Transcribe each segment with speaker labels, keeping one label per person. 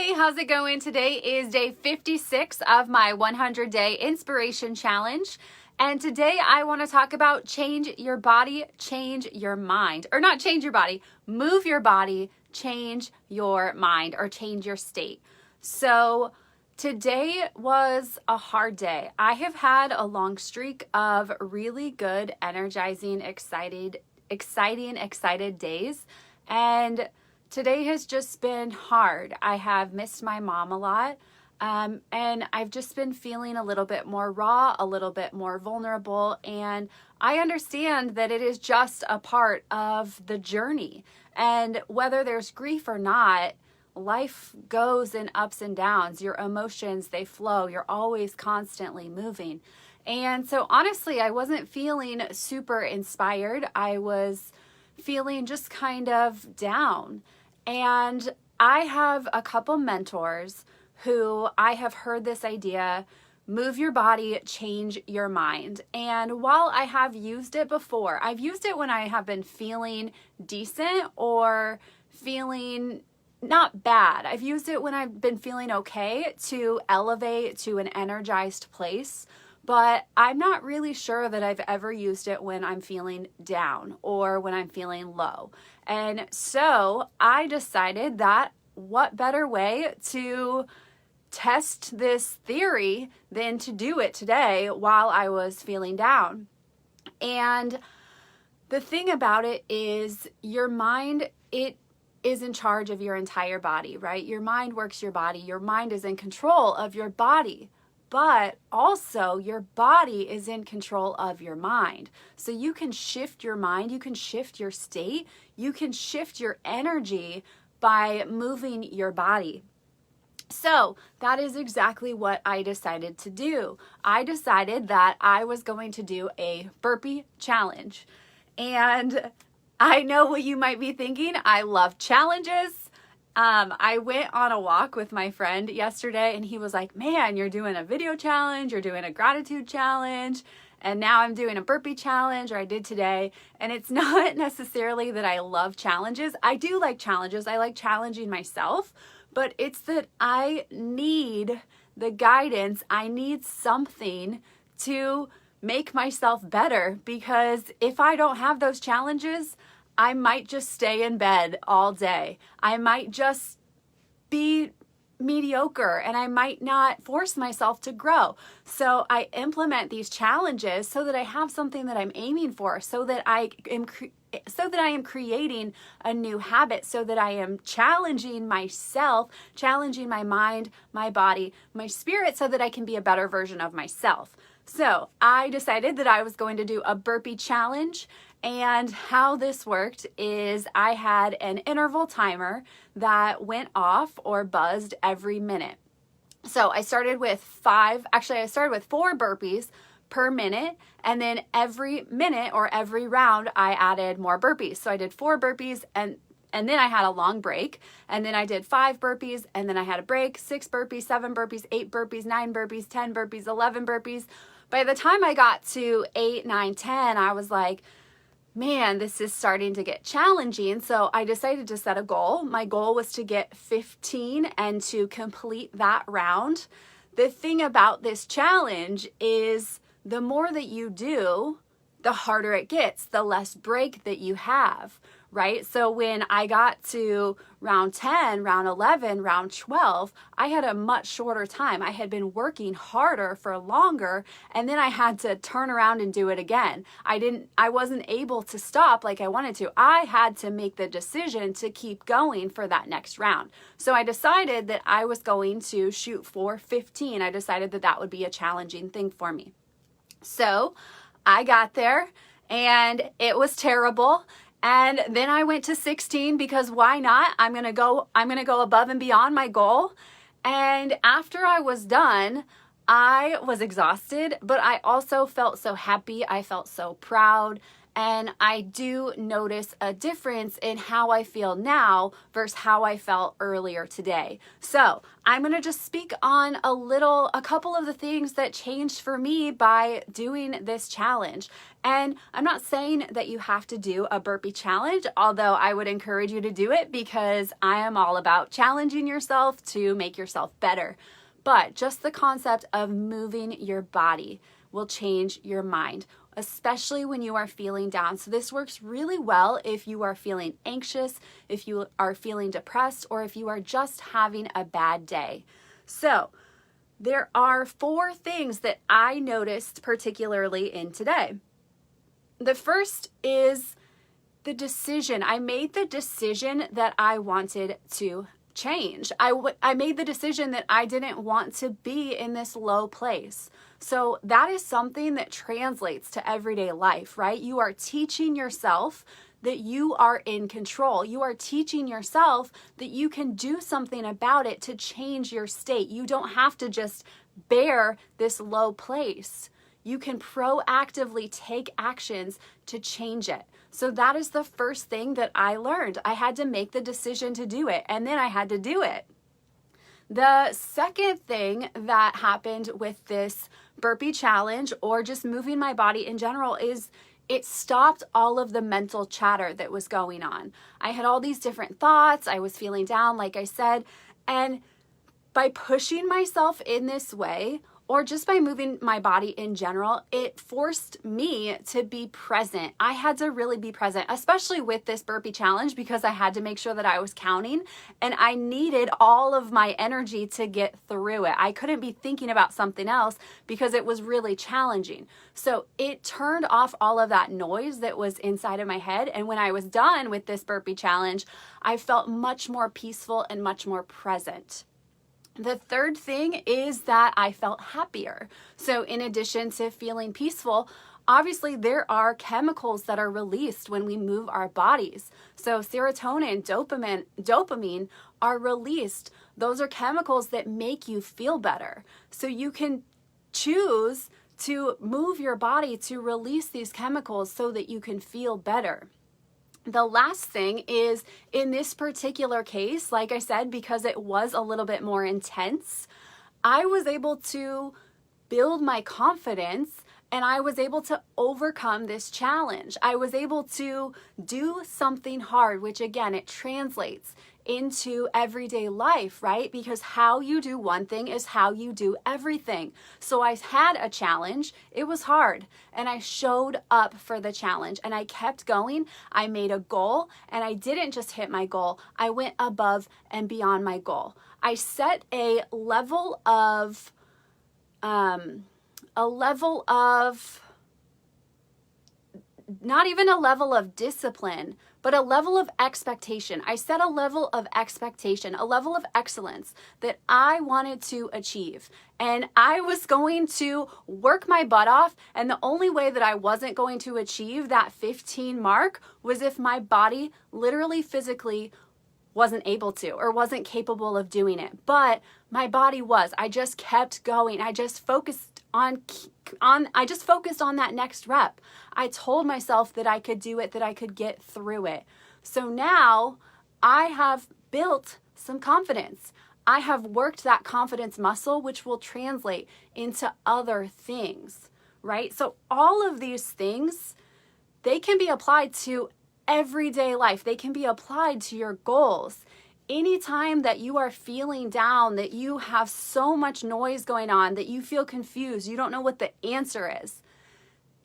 Speaker 1: Hey, how's it going? Today is day 56 of my 100-day inspiration challenge. And today I want to talk about change your body, change your mind. Or not change your body, move your body, change your mind, or change your state. So today was a hard day. I have had a long streak of really good, energizing, excited days. And today has just been hard. I have missed my mom a lot, and I've just been feeling a little bit more raw, a little bit more vulnerable, and I understand that it is just a part of the journey. And whether there's grief or not, life goes in ups and downs. Your emotions, they flow. You're always constantly moving. And so honestly, I wasn't feeling super inspired. I was feeling just kind of down. And I have a couple mentors who I have heard this idea, move your body, change your mind. And while I have used it before, I've used it when I have been feeling decent or feeling not bad. I've used it when I've been feeling okay to elevate to an energized place. But I'm not really sure that I've ever used it when I'm feeling down or when I'm feeling low. And so I decided that what better way to test this theory than to do it today while I was feeling down. And the thing about it is your mind, it is in charge of your entire body, right? Your mind works your body. Your mind is in control of your body. But also your body is in control of your mind. So you can shift your mind, you can shift your state, you can shift your energy by moving your body. So that is exactly what I decided to do. I decided that I was going to do a burpee challenge. And I know what you might be thinking. I love challenges. I went on a walk with my friend yesterday and he was like, man, you're doing a video challenge, you're doing a gratitude challenge, and now I'm doing a burpee challenge, or I did today. And it's not necessarily that I love challenges. I do like challenges. I like challenging myself, but it's that I need the guidance. I need something to make myself better, because if I don't have those challenges, I might just stay in bed all day. I might just be mediocre and I might not force myself to grow. So I implement these challenges so that I have something that I'm aiming for, so that I am creating a new habit, so that I am challenging myself, challenging my mind, my body, my spirit, so that I can be a better version of myself. So I decided that I was going to do a burpee challenge. And how this worked is I had an interval timer that went off or buzzed every minute. So I started with 4 burpees per minute. And then every minute or every round, I added more burpees. So I did 4 burpees and then I had a long break. And then I did 5 burpees and then I had a break, 6 burpees, 7 burpees, 8 burpees, 9 burpees, 10 burpees, 11 burpees. By the time I got to 8, 9, 10, I was like, man, this is starting to get challenging. So I decided to set a goal. My goal was to get 15 and to complete that round. The thing about this challenge is the more that you do, the harder it gets, the less break that you have, right? So when I got to round 10, round 11, round 12, I had a much shorter time. I had been working harder for longer, and then I had to turn around and do it again. I wasn't able to stop like I wanted to. I had to make the decision to keep going for that next round. So I decided that I was going to shoot for 15. I decided that that would be a challenging thing for me. So I got there and it was terrible. And then I went to 16 because why not? I'm going to go above and beyond my goal. And after I was done, I was exhausted, but I also felt so happy. I felt so proud. And I do notice a difference in how I feel now versus how I felt earlier today. So I'm going to just speak on a couple of the things that changed for me by doing this challenge. And I'm not saying that you have to do a burpee challenge, although I would encourage you to do it because I am all about challenging yourself to make yourself better. But just the concept of moving your body will change your mind, especially when you are feeling down. So this works really well if you are feeling anxious, if you are feeling depressed, or if you are just having a bad day. So there are 4 things that I noticed particularly in today. The first is the decision. I made the decision that I wanted to change. I made the decision that I didn't want to be in this low place. So that is something that translates to everyday life, right? You are teaching yourself that you are in control. You are teaching yourself that you can do something about it to change your state. You don't have to just bear this low place. You can proactively take actions to change it. So that is the first thing that I learned. I had to make the decision to do it, and then I had to do it. The second thing that happened with this burpee challenge, or just moving my body in general, is it stopped all of the mental chatter that was going on. I had all these different thoughts. I was feeling down, like I said, and by pushing myself in this way, or just by moving my body in general, it forced me to be present. I had to really be present, especially with this burpee challenge, because I had to make sure that I was counting and I needed all of my energy to get through it. I couldn't be thinking about something else because it was really challenging. So it turned off all of that noise that was inside of my head. And when I was done with this burpee challenge, I felt much more peaceful and much more present. The third thing is that I felt happier. So in addition to feeling peaceful, obviously there are chemicals that are released when we move our bodies. So serotonin, dopamine are released. Those are chemicals that make you feel better. So you can choose to move your body to release these chemicals so that you can feel better. The last thing is, in this particular case, like I said, because it was a little bit more intense, I was able to build my confidence and I was able to overcome this challenge. I was able to do something hard, which again, it translates into everyday life, right? Because how you do one thing is how you do everything. So I had a challenge, it was hard, and I showed up for the challenge and I kept going. I made a goal and I didn't just hit my goal, I went above and beyond my goal. I set a level of not even a level of discipline, but a level of expectation. I set a level of expectation, a level of excellence that I wanted to achieve. And I was going to work my butt off. And the only way that I wasn't going to achieve that 15 mark was if my body literally physically wasn't able to or wasn't capable of doing it. But my body was. I just kept going. I just focused on that next rep. I told myself that I could do it, that I could get through it. So now I have built some confidence. I have worked that confidence muscle, which will translate into other things, right? So all of these things, they can be applied to everyday life. They can be applied to your goals. Anytime that you are feeling down, that you have so much noise going on, that you feel confused, you don't know what the answer is,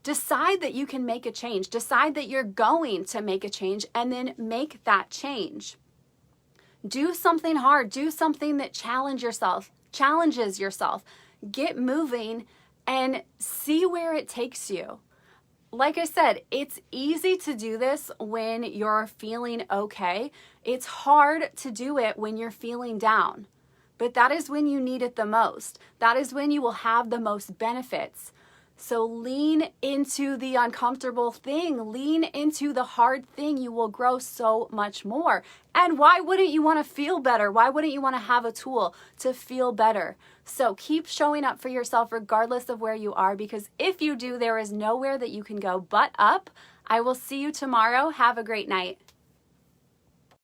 Speaker 1: decide that you can make a change. Decide that you're going to make a change and then make that change. Do something hard. Do something that challenges yourself. Get moving and see where it takes you. Like I said, it's easy to do this when you're feeling okay. It's hard to do it when you're feeling down. But that is when you need it the most. That is when you will have the most benefits. So lean into the uncomfortable thing. Lean into the hard thing. You will grow so much more. And why wouldn't you want to feel better? Why wouldn't you want to have a tool to feel better? So keep showing up for yourself regardless of where you are, because if you do, there is nowhere that you can go but up. I will see you tomorrow. Have a great night.